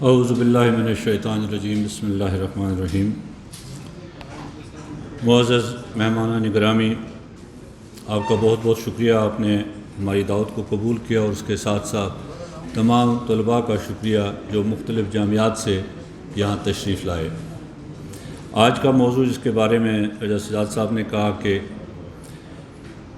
اعوذ باللہ من الشیطان الرجیم، بسم اللہ الرحمن الرحیم۔ معزز مہمانان گرامی، آپ کا بہت بہت شکریہ، آپ نے ہماری دعوت کو قبول کیا، اور اس کے ساتھ ساتھ تمام طلباء کا شکریہ جو مختلف جامعات سے یہاں تشریف لائے۔ آج کا موضوع جس کے بارے میں سجاد صاحب نے کہا کہ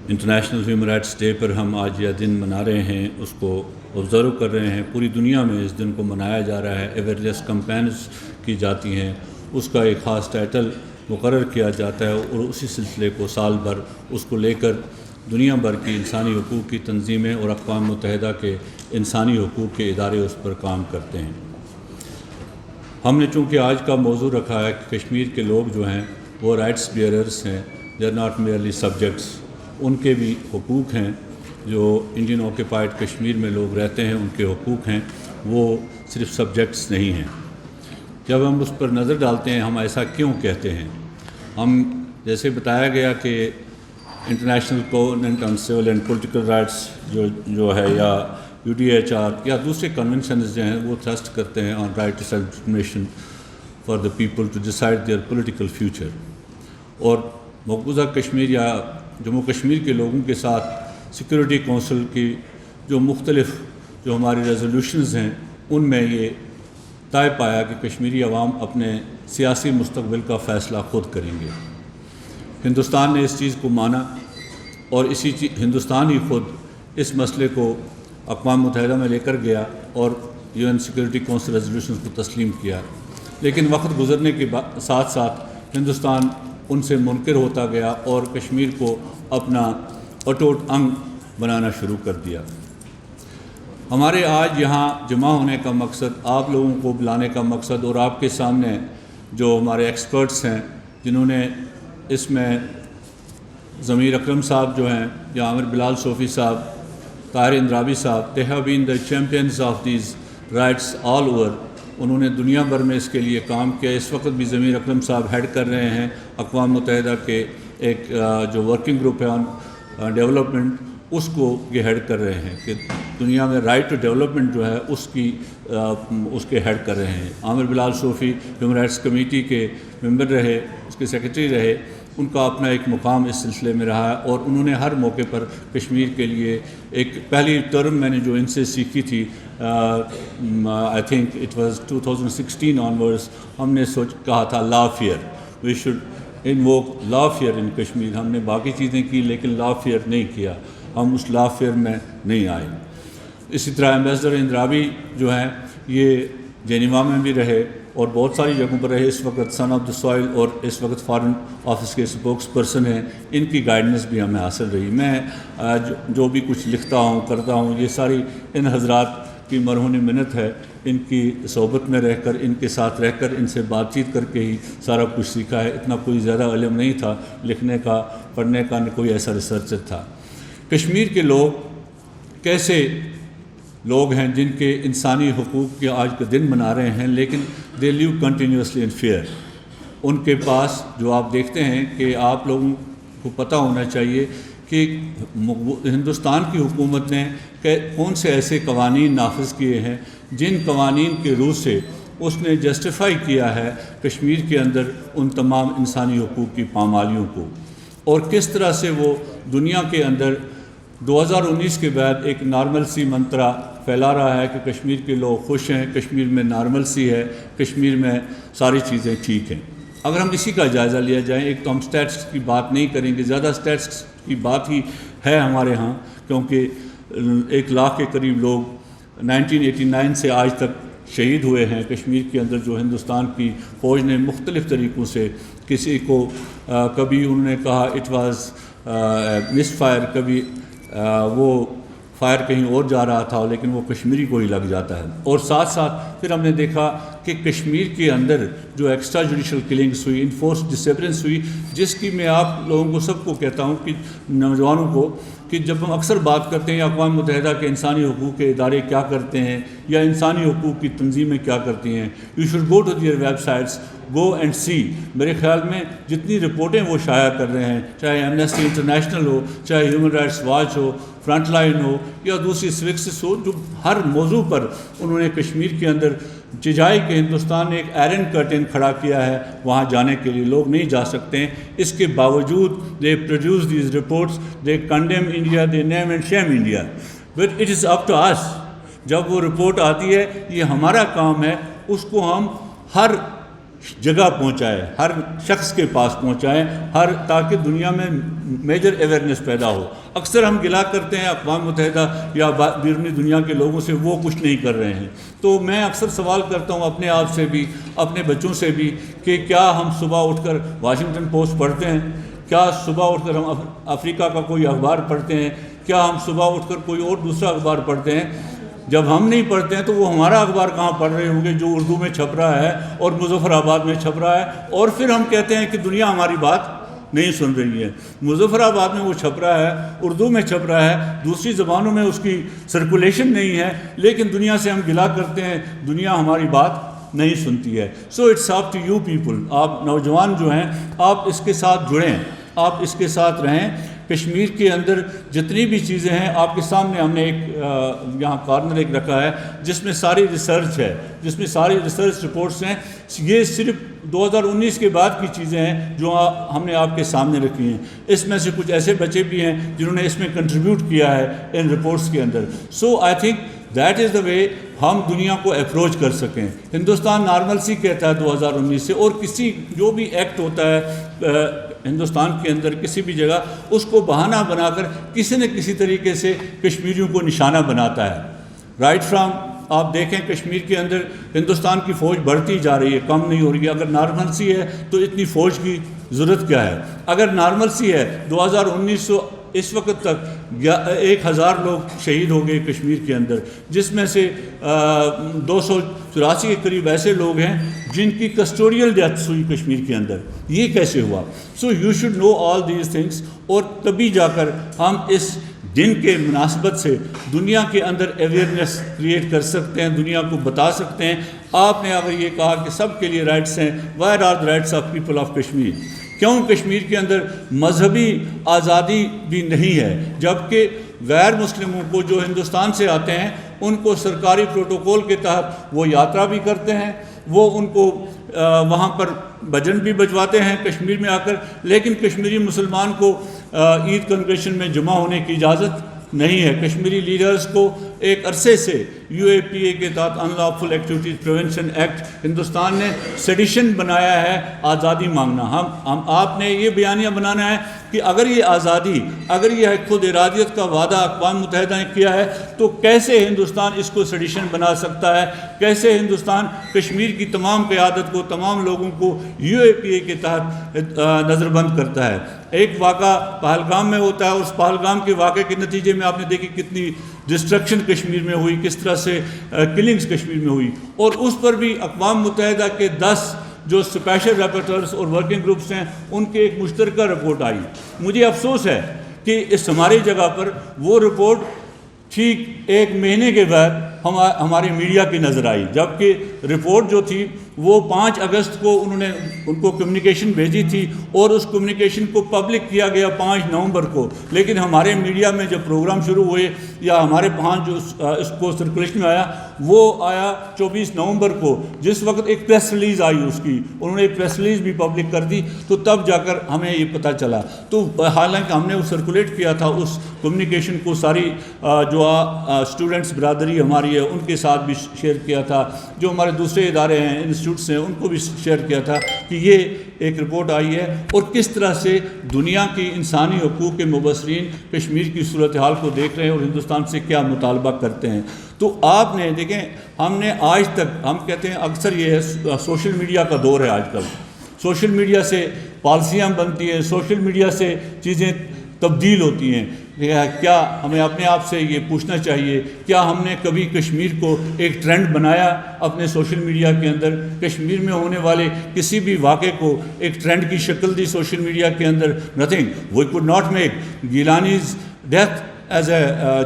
انٹرنیشنل ہیومن رائٹس ڈے پر ہم آج یہ دن منا رہے ہیں، اس کو آبزرو کر رہے ہیں، پوری دنیا میں اس دن کو منایا جا رہا ہے، اویئرنیس کمپینز کی جاتی ہیں، اس کا ایک خاص ٹائٹل مقرر کیا جاتا ہے، اور اسی سلسلے کو سال بھر اس کو لے کر دنیا بھر کی انسانی حقوق کی تنظیمیں اور اقوام متحدہ کے انسانی حقوق کے ادارے اس پر کام کرتے ہیں۔ ہم نے چونکہ آج کا موضوع رکھا ہے کہ کشمیر کے لوگ جو ہیں وہ رائٹس بیئررز ہیں، they are not merely subjects, ان کے بھی حقوق ہیں، جو انڈین آکوپائڈ کشمیر میں لوگ رہتے ہیں ان کے حقوق ہیں، وہ صرف سبجیکٹس نہیں ہیں۔ جب ہم اس پر نظر ڈالتے ہیں ہم ایسا کیوں کہتے ہیں، ہم جیسے بتایا گیا کہ international covenant on civil and political rights جو ہے، یا UDHR یا دوسرے کنونشنز جو ہیں، وہ تھرسٹ کرتے ہیں on right to self determination for the people to decide their political future, اور مقبوضہ کشمیر یا جموں کشمیر کے لوگوں کے ساتھ سیکورٹی کونسل کی جو مختلف جو ہماری ریزولوشنز ہیں، ان میں یہ طے پایا کہ کشمیری عوام اپنے سیاسی مستقبل کا فیصلہ خود کریں گے۔ ہندوستان نے اس چیز کو مانا، اور ہندوستان ہی خود اس مسئلے کو اقوام متحدہ میں لے کر گیا اور UN سیکورٹی کونسل ریزولوشنز کو تسلیم کیا، لیکن وقت گزرنے کے ساتھ ساتھ ہندوستان ان سے منکر ہوتا گیا اور کشمیر کو اپنا اٹوٹ انگ بنانا شروع کر دیا۔ ہمارے آج یہاں جمع ہونے کا مقصد، آپ لوگوں کو بلانے کا مقصد، اور آپ کے سامنے جو ہمارے ایکسپرٹس ہیں جنہوں نے اس میں ضمیر اکرم صاحب جو ہیں، یا عامر بلال صوفی صاحب، طاہر اندرابی صاحب، they have been the champions of these rights all over، انہوں نے دنیا بھر میں اس کے لیے کام کیا۔ اس وقت بھی ضمیر اکرم صاحب ہیڈ کر رہے ہیں اقوام متحدہ کے ایک جو ورکنگ گروپ ہے آن ڈیولپمنٹ، اس کو یہ ہیڈ کر رہے ہیں کہ دنیا میں رائٹ ٹو ڈیولپمنٹ جو ہے اس کے ہیڈ کر رہے ہیں۔ عامر بلال صوفی ہیومن رائٹس کمیٹی کے ممبر رہے، اس کے سیکرٹری رہے، ان کا اپنا ایک مقام اس سلسلے میں رہا ہے، اور انہوں نے ہر موقع پر کشمیر کے لیے ایک پہلی ٹرم میں نے جو ان سے سیکھی تھی، I think it was 2016 onwards, ہم نے کہا تھا lawfare, we should invoke lawfare in Kashmir. ہم نے باقی چیزیں کی لیکن لا فیئر نہیں کیا، ہم اس لا فیئر میں نہیں آئے۔ اسی طرح ایمبیسڈر اندرابی جو ہیں، یہ جنیوا میں بھی رہے اور بہت ساری جگہوں پر رہے، اس وقت سن آف دا سوائل اور اس وقت فارن آفس کے اسپوکس پرسن ہیں، ان کی گائیڈنس بھی ہمیں حاصل رہی۔ میں جو بھی کچھ لکھتا ہوں کرتا ہوں، یہ ساری ان حضرات کی مرہون منت ہے، ان کی صحبت میں رہ کر، ان کے ساتھ رہ کر، ان سے بات چیت کر کے ہی سارا کچھ سیکھا ہے۔ اتنا کوئی زیادہ علم نہیں تھا لکھنے کا، پڑھنے کا، نہ کوئی ایسا ریسرچر تھا۔ کشمیر کے لوگ کیسے لوگ ہیں جن کے انسانی حقوق کے آج کا دن منا رہے ہیں، لیکن دے لیو کنٹینیوسلی ان فیئر۔ ان کے پاس جو آپ دیکھتے ہیں کہ آپ لوگوں کو پتہ ہونا چاہیے کہ ہندوستان کی حکومت نے کون سے ایسے قوانین نافذ کیے ہیں جن قوانین کے روح سے اس نے جسٹیفائی کیا ہے کشمیر کے اندر ان تمام انسانی حقوق کی پامالیوں کو، اور کس طرح سے وہ دنیا کے اندر 2019 کے بعد ایک نارمل سی منترا پھیلا رہا ہے کہ کشمیر کے لوگ خوش ہیں، کشمیر میں نارمل سی ہے، کشمیر میں ساری چیزیں ٹھیک ہیں۔ اگر ہم اسی کا جائزہ لیا جائیں، ایک تو ہم سٹیٹس کی بات نہیں کریں گے، زیادہ سٹیٹس کی بات ہی ہے ہمارے ہاں، کیونکہ 1 لاکھ کے قریب لوگ 1989 سے آج تک شہید ہوئے ہیں کشمیر کے اندر، جو ہندوستان کی فوج نے مختلف طریقوں سے، کسی کو کبھی انہوں نے کہا اٹ واز مس فائر، کبھی وہ فائر کہیں اور جا رہا تھا لیکن وہ کشمیری کو ہی لگ جاتا ہے۔ اور ساتھ ساتھ پھر ہم نے دیکھا کہ کشمیر کے اندر جو ایکسٹرا جوڈیشل کلنگس ہوئی، انفورس ڈسیپرنس ہوئی، جس کی میں آپ لوگوں کو سب کو کہتا ہوں کہ نوجوانوں کو، کہ جب ہم اکثر بات کرتے ہیں اقوام متحدہ کے انسانی حقوق کے ادارے کیا کرتے ہیں یا انسانی حقوق کی تنظیمیں کیا کرتی ہیں، you should go to their websites, go and see. میرے خیال میں جتنی رپورٹیں وہ شائع کر رہے ہیں، چاہے ایمنسٹی انٹرنیشنل ہو، چاہے ہیومن رائٹس واچ ہو، فرنٹ لائن ہو، یا دوسری سوکسس ہو، جو ہر موضوع پر انہوں نے کشمیر کے اندر چجائی کہ ہندوستان نے ایک آئرن کرٹن کھڑا کیا ہے وہاں جانے کے لیے، لوگ نہیں جا سکتے ہیں. اس کے باوجود they produce these reports, they condemn India, they name and shame India, but it is up to us. جب وہ رپورٹ آتی ہے یہ ہمارا کام ہے اس کو ہم ہر جگہ پہنچائیں، ہر شخص کے پاس پہنچائیں، تاکہ دنیا میں میجر اویئرنیس پیدا ہو. اکثر ہم گلا کرتے ہیں اقوام متحدہ یا بیرونی دنیا کے لوگوں سے، وہ کچھ نہیں کر رہے ہیں. تو میں اکثر سوال کرتا ہوں اپنے آپ سے بھی، اپنے بچوں سے بھی، کہ کیا ہم صبح اٹھ کر واشنگٹن پوسٹ پڑھتے ہیں؟ کیا صبح اٹھ کر ہم افریقہ کا کوئی اخبار پڑھتے ہیں؟ کیا ہم صبح اٹھ کر کوئی اور دوسرا اخبار پڑھتے ہیں؟ جب ہم نہیں پڑھتے ہیں تو وہ ہمارا اخبار کہاں پڑھ رہے ہوں گے جو اردو میں چھپ رہا ہے اور مظفر آباد میں چھپ رہا ہے، اور پھر ہم کہتے ہیں کہ دنیا ہماری بات نہیں سن رہی ہے. مظفر آباد میں وہ چھپ رہا ہے، اردو میں چھپ رہا ہے، دوسری زبانوں میں اس کی سرکولیشن نہیں ہے، لیکن دنیا سے ہم گلا کرتے ہیں دنیا ہماری بات نہیں سنتی ہے. So it's up to you people. آپ نوجوان جو ہیں آپ اس کے ساتھ جڑیں، آپ اس کے ساتھ رہیں. کشمیر کے اندر جتنی بھی چیزیں ہیں آپ کے سامنے ہم نے ایک یہاں کارنر ایک رکھا ہے جس میں ساری ریسرچ ہے، جس میں ساری ریسرچ رپورٹس ہیں. یہ صرف 2019 کے بعد کی چیزیں ہیں جو ہم نے آپ کے سامنے رکھی ہیں. اس میں سے کچھ ایسے بچے بھی ہیں جنہوں نے اس میں کنٹریبیوٹ کیا ہے ان رپورٹس کے اندر. سو آئی تھنک دیٹ از دا وے ہم دنیا کو اپروچ کر سکیں. ہندوستان نارملسی کہتا ہے 2019 سے، اور کسی جو بھی ایکٹ ہوتا ہے ہندوستان کے اندر کسی بھی جگہ اس کو بہانہ بنا کر کسی نہ کسی طریقے سے کشمیریوں کو نشانہ بناتا ہے. رائٹ فرام آپ دیکھیں کشمیر کے اندر ہندوستان کی فوج بڑھتی جا رہی ہے، کم نہیں ہو رہی ہے. اگر نارملسی ہے تو اتنی فوج کی ضرورت کیا ہے؟ اگر نارملسی ہے 2019 اس وقت تک 1000 لوگ شہید ہو گئے کشمیر کے اندر، جس میں سے 284 کے قریب ایسے لوگ ہیں جن کی کسٹوڈیل ڈیتھس ہوئی کشمیر کے اندر. یہ کیسے ہوا؟ So you should know all these things, اور تبھی جا کر ہم اس دن کے مناسبت سے دنیا کے اندر اویئرنیس کریٹ کر سکتے ہیں، دنیا کو بتا سکتے ہیں. آپ نے اگر یہ کہا کہ سب کے لیے رائٹس ہیں، where are the rights of people of Kashmir? کیوں کشمیر کے اندر مذہبی آزادی بھی نہیں ہے، جبکہ غیر مسلموں کو جو ہندوستان سے آتے ہیں ان کو سرکاری پروٹوکول کے تحت وہ یاترا بھی کرتے ہیں، وہ ان کو وہاں پر بھجن بھی بجواتے ہیں کشمیر میں آ کر، لیکن کشمیری مسلمان کو عید کنگریشن میں جمع ہونے کی اجازت نہیں ہے. کشمیری لیڈرز کو ایک عرصے سے UAPA کے تحت unlawful activities prevention act Hindustan نے سیڈیشن بنایا ہے آزادی مانگنا. ہم آپ نے یہ بیانیہ بنانا ہے کہ اگر یہ آزادی، اگر یہ خود ارادیت کا وعدہ اقوام متحدہ نے کیا ہے تو کیسے ہندوستان اس کو سیڈیشن بنا سکتا ہے؟ کیسے ہندوستان کشمیر کی تمام قیادت کو، تمام لوگوں کو UAPA کے تحت نظر بند کرتا ہے؟ ایک واقعہ پہلگام میں ہوتا ہے، اور اس پہلگام کے واقعے کے نتیجے میں آپ نے دیکھی کتنی ڈسٹرکشن کشمیر میں ہوئی، کس طرح سے کلنگز کشمیر میں ہوئی، اور اس پر بھی اقوام متحدہ کے 10 جو اسپیشل ریپورٹرز اور ورکنگ گروپس ہیں ان کے ایک مشترکہ رپورٹ آئی. مجھے افسوس ہے کہ اس ہماری جگہ پر وہ رپورٹ ٹھیک 1 مہینے کے بعد ہمارے میڈیا کی نظر آئی، جبکہ رپورٹ جو تھی وہ 5 اگست کو انہوں نے ان کو کمیونیکیشن بھیجی تھی، اور اس کمیونیکیشن کو پبلک کیا گیا 5 نومبر کو. لیکن ہمارے میڈیا میں جب پروگرام شروع ہوئے یا ہمارے وہاں جو اس کو سرکولیشن میں آیا وہ آیا 24 نومبر کو، جس وقت ایک پریس ریلیز آئی اس کی، انہوں نے ایک پریس ریلیز بھی پبلک کر دی. تو تب جا کر ہمیں یہ پتہ چلا. تو حالانکہ ہم نے وہ سرکولیٹ کیا تھا اس کمیونیکیشن کو، ساری جو اسٹوڈنٹس برادری ہماری ہے ان کے ساتھ بھی شیئر کیا تھا، جو ہمارے دوسرے ادارے ہیں انسٹیٹیوٹس ہیں ان کو بھی شیئر کیا تھا کہ یہ ایک رپورٹ آئی ہے، اور کس طرح سے دنیا کی انسانی حقوق کے مبصرین کشمیر کی صورتحال کو دیکھ رہے ہیں اور ہندوستان سے کیا مطالبہ کرتے ہیں. تو آپ نے دیکھیں ہم نے آج تک، ہم کہتے ہیں اکثر یہ ہے سوشل میڈیا کا دور ہے آج کل، سوشل میڈیا سے پالیسیاں بنتی ہیں، سوشل میڈیا سے چیزیں تبدیل ہوتی ہیں. کیا ہمیں اپنے آپ سے یہ پوچھنا چاہیے کیا ہم نے کبھی کشمیر کو ایک ٹرینڈ بنایا اپنے سوشل میڈیا کے اندر؟ کشمیر میں ہونے والے کسی بھی واقعے کو ایک ٹرینڈ کی شکل دی سوشل میڈیا کے اندر؟ Nothing. We could not make Geelani's death as a,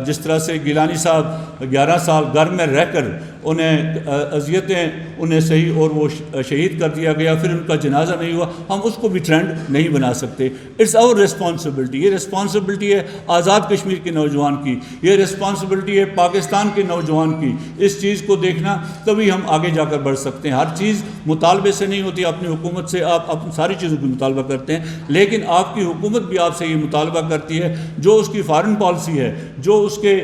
جس طرح سے گیلانی صاحب 11 سال گھر میں رہ کر انہیں اذیتیں انہیں صحیح اور وہ شہید کر دیا گیا، پھر ان کا جنازہ نہیں ہوا، ہم اس کو بھی ٹرینڈ نہیں بنا سکتے. It's our responsibility. یہ رسپانسبلٹی ہے آزاد کشمیر کے نوجوان کی، یہ رسپانسبلٹی ہے پاکستان کے نوجوان کی. اس چیز کو دیکھنا تبھی ہم آگے جا کر بڑھ سکتے ہیں. ہر چیز مطالبے سے نہیں ہوتی. اپنی حکومت سے آپ اپنی ساری چیزوں کی مطالبہ کرتے ہیں، لیکن آپ کی حکومت بھی آپ سے یہ مطالبہ کرتی ہے جو اس کی فارن پالیسی ہے، جو اس کے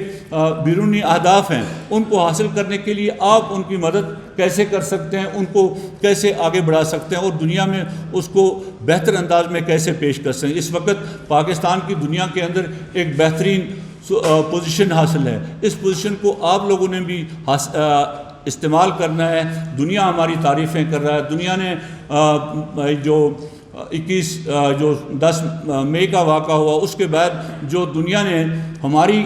بیرونی اہداف ہیں، ان کو حاصل کرنے کے لیے آپ ان کی مدد کیسے کر سکتے ہیں، ان کو کیسے آگے بڑھا سکتے ہیں اور دنیا میں اس کو بہتر انداز میں کیسے پیش کر سکتے ہیں. اس وقت پاکستان کی دنیا کے اندر ایک بہترین پوزیشن حاصل ہے. اس پوزیشن کو آپ لوگوں نے بھی استعمال کرنا ہے. دنیا ہماری تعریفیں کر رہا ہے. دنیا نے جو 10 مئی کا واقعہ ہوا، اس کے بعد جو دنیا نے ہماری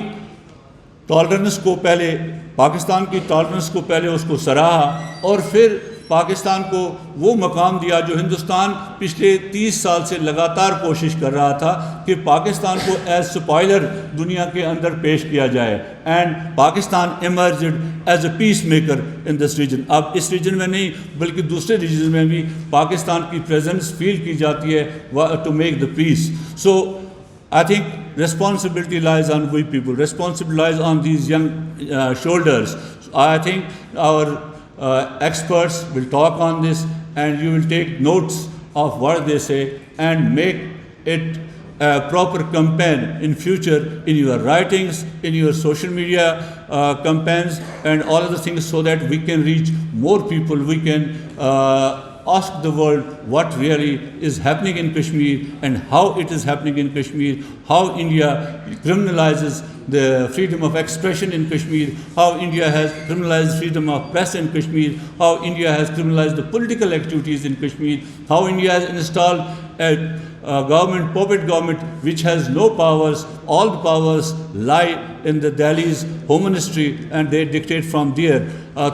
ٹالرنس کو پہلے، پاکستان کی ٹالرنس کو پہلے اس کو سراہا اور پھر پاکستان کو وہ مقام دیا جو ہندوستان پچھلے 30 سال سے لگاتار کوشش کر رہا تھا کہ پاکستان کو ایز سپائلر دنیا کے اندر پیش کیا جائے. And Pakistan emerged as a peacemaker in this region. اب اس ریجن میں نہیں بلکہ دوسرے ریجن میں بھی پاکستان کی پریزنس فیل کی جاتی ہے to make the peace. So I think responsibility lies on we people. Responsibility lies on these young shoulders. I think our experts will talk on this, and you will take notes of what they say and make it a proper campaign in future in your writings, in your social media campaigns, and all of the things, so that we can reach more people. We can ask the world what really is happening in Kashmir and how it is happening in Kashmir, how India criminalizes the freedom of expression in Kashmir, how India has criminalized freedom of press in Kashmir, how India has criminalized the political activities in Kashmir, how India has installed a government, puppet government, which has no powers. All the powers lie in the Delhi's home ministry and they dictate from there.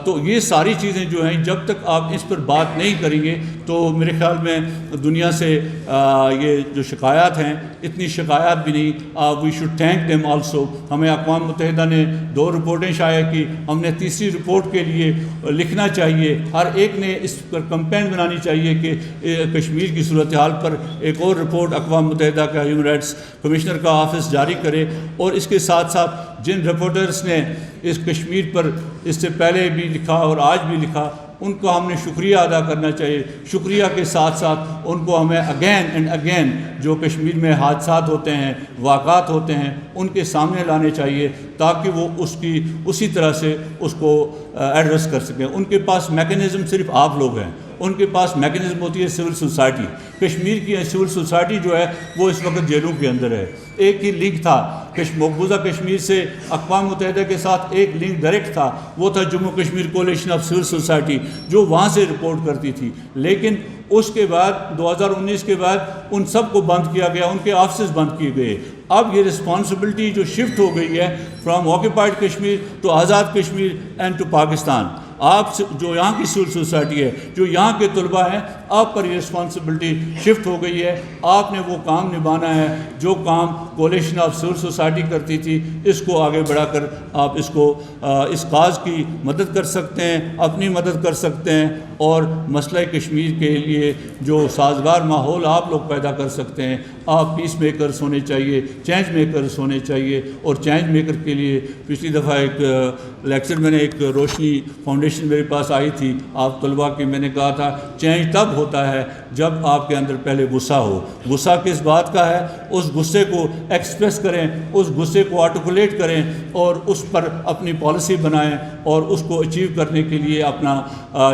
تو یہ ساری چیزیں جو ہیں جب تک آپ اس پر بات نہیں کریں گے تو میرے خیال میں دنیا سے یہ جو شکایات ہیں اتنی شکایات بھی نہیں. We should thank them also. ہمیں اقوام متحدہ نے 2 رپورٹیں شائع کی، ہم نے تیسری رپورٹ کے لیے لکھنا چاہیے. ہر ایک نے اس پر کمپین بنانی چاہیے کہ کشمیر کی صورتحال پر ایک اور رپورٹ اقوام متحدہ کا ہیومن رائٹس کمشنر کا آفس جاری کرے. اور اس کے ساتھ ساتھ جن رپورٹرز نے اس کشمیر پر اس سے پہلے بھی لکھا اور آج بھی لکھا، ان کو ہم نے شکریہ ادا کرنا چاہیے. شکریہ کے ساتھ ساتھ ان کو ہمیں اگین اینڈ اگین جو کشمیر میں حادثات ہوتے ہیں، واقعات ہوتے ہیں، ان کے سامنے لانے چاہیے تاکہ وہ اسی طرح سے اس کو ایڈریس کر سکیں. ان کے پاس میکینزم صرف آپ لوگ ہیں. ان کے پاس میکینزم ہوتی ہے سول سوسائٹی. کشمیر کی سول سوسائٹی جو ہے وہ اس وقت جیلوں کے اندر ہے. ایک ہی لنک تھا مقبوضہ کشمیر سے اقوام متحدہ کے ساتھ، ایک لنک ڈائریکٹ تھا، وہ تھا Jammu Kashmir coalition of civil society جو وہاں سے رپورٹ کرتی تھی. لیکن اس کے بعد 2019 کے بعد ان سب کو بند کیا گیا، ان کے آفسز بند کیے گئے. اب یہ رسپانسبلٹی جو شفٹ ہو گئی ہے from occupied Kashmir to Azad Kashmir and to Pakistan. آپ جو یہاں کی سول سوسائٹی ہے، جو یہاں کے طلباء ہیں، آپ پر یہ رسپانسبلٹی شفٹ ہو گئی ہے. آپ نے وہ کام نبھانا ہے جو کام کولیشن آف سول سوسائٹی کرتی تھی. اس کو آگے بڑھا کر آپ اس کاز کی مدد کر سکتے ہیں، اپنی مدد کر سکتے ہیں، اور مسئلہ کشمیر کے لیے جو سازگار ماحول آپ لوگ پیدا کر سکتے ہیں. آپ پیس میکرز ہونے چاہیے، چینج میکرز ہونے چاہیے. اور چینج میکر کے لیے پچھلی دفعہ ایک لیکچر میں نے ایک روشنی فاؤنڈیشن میرے پاس آئی تھی آپ طلباء کی. میں نے کہا تھا چینج تب ہوتا ہے جب آپ کے اندر پہلے غصہ ہو. غصہ کس بات کا ہے؟ اس غصے کو ایکسپریس کریں، اس غصے کو آرٹیکولیٹ کریں اور اس پر اپنی پالیسی بنائیں اور اس کو اچیو کرنے کے لیے اپنا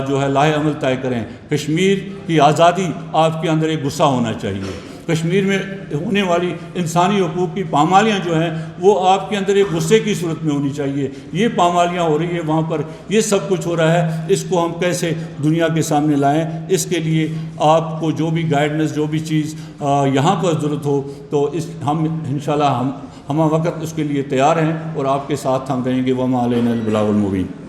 جو ہے لاہ عمل طے کریں. کشمیر کی آزادی آپ کے اندر ایک غصہ ہونا چاہیے. کشمیر میں ہونے والی انسانی حقوق کی پامالیاں جو ہیں وہ آپ کے اندر ایک غصے کی صورت میں ہونی چاہیے. یہ پامالیاں ہو رہی ہے وہاں پر، یہ سب کچھ ہو رہا ہے. اس کو ہم کیسے دنیا کے سامنے لائیں؟ اس کے لیے آپ کو جو بھی گائیڈنس، جو بھی چیز یہاں پر ضرورت ہو تو ہم انشاءاللہ ہم وقت اس کے لیے تیار ہیں اور آپ کے ساتھ ہم رہیں گے. وما علینا البلاغ المبین.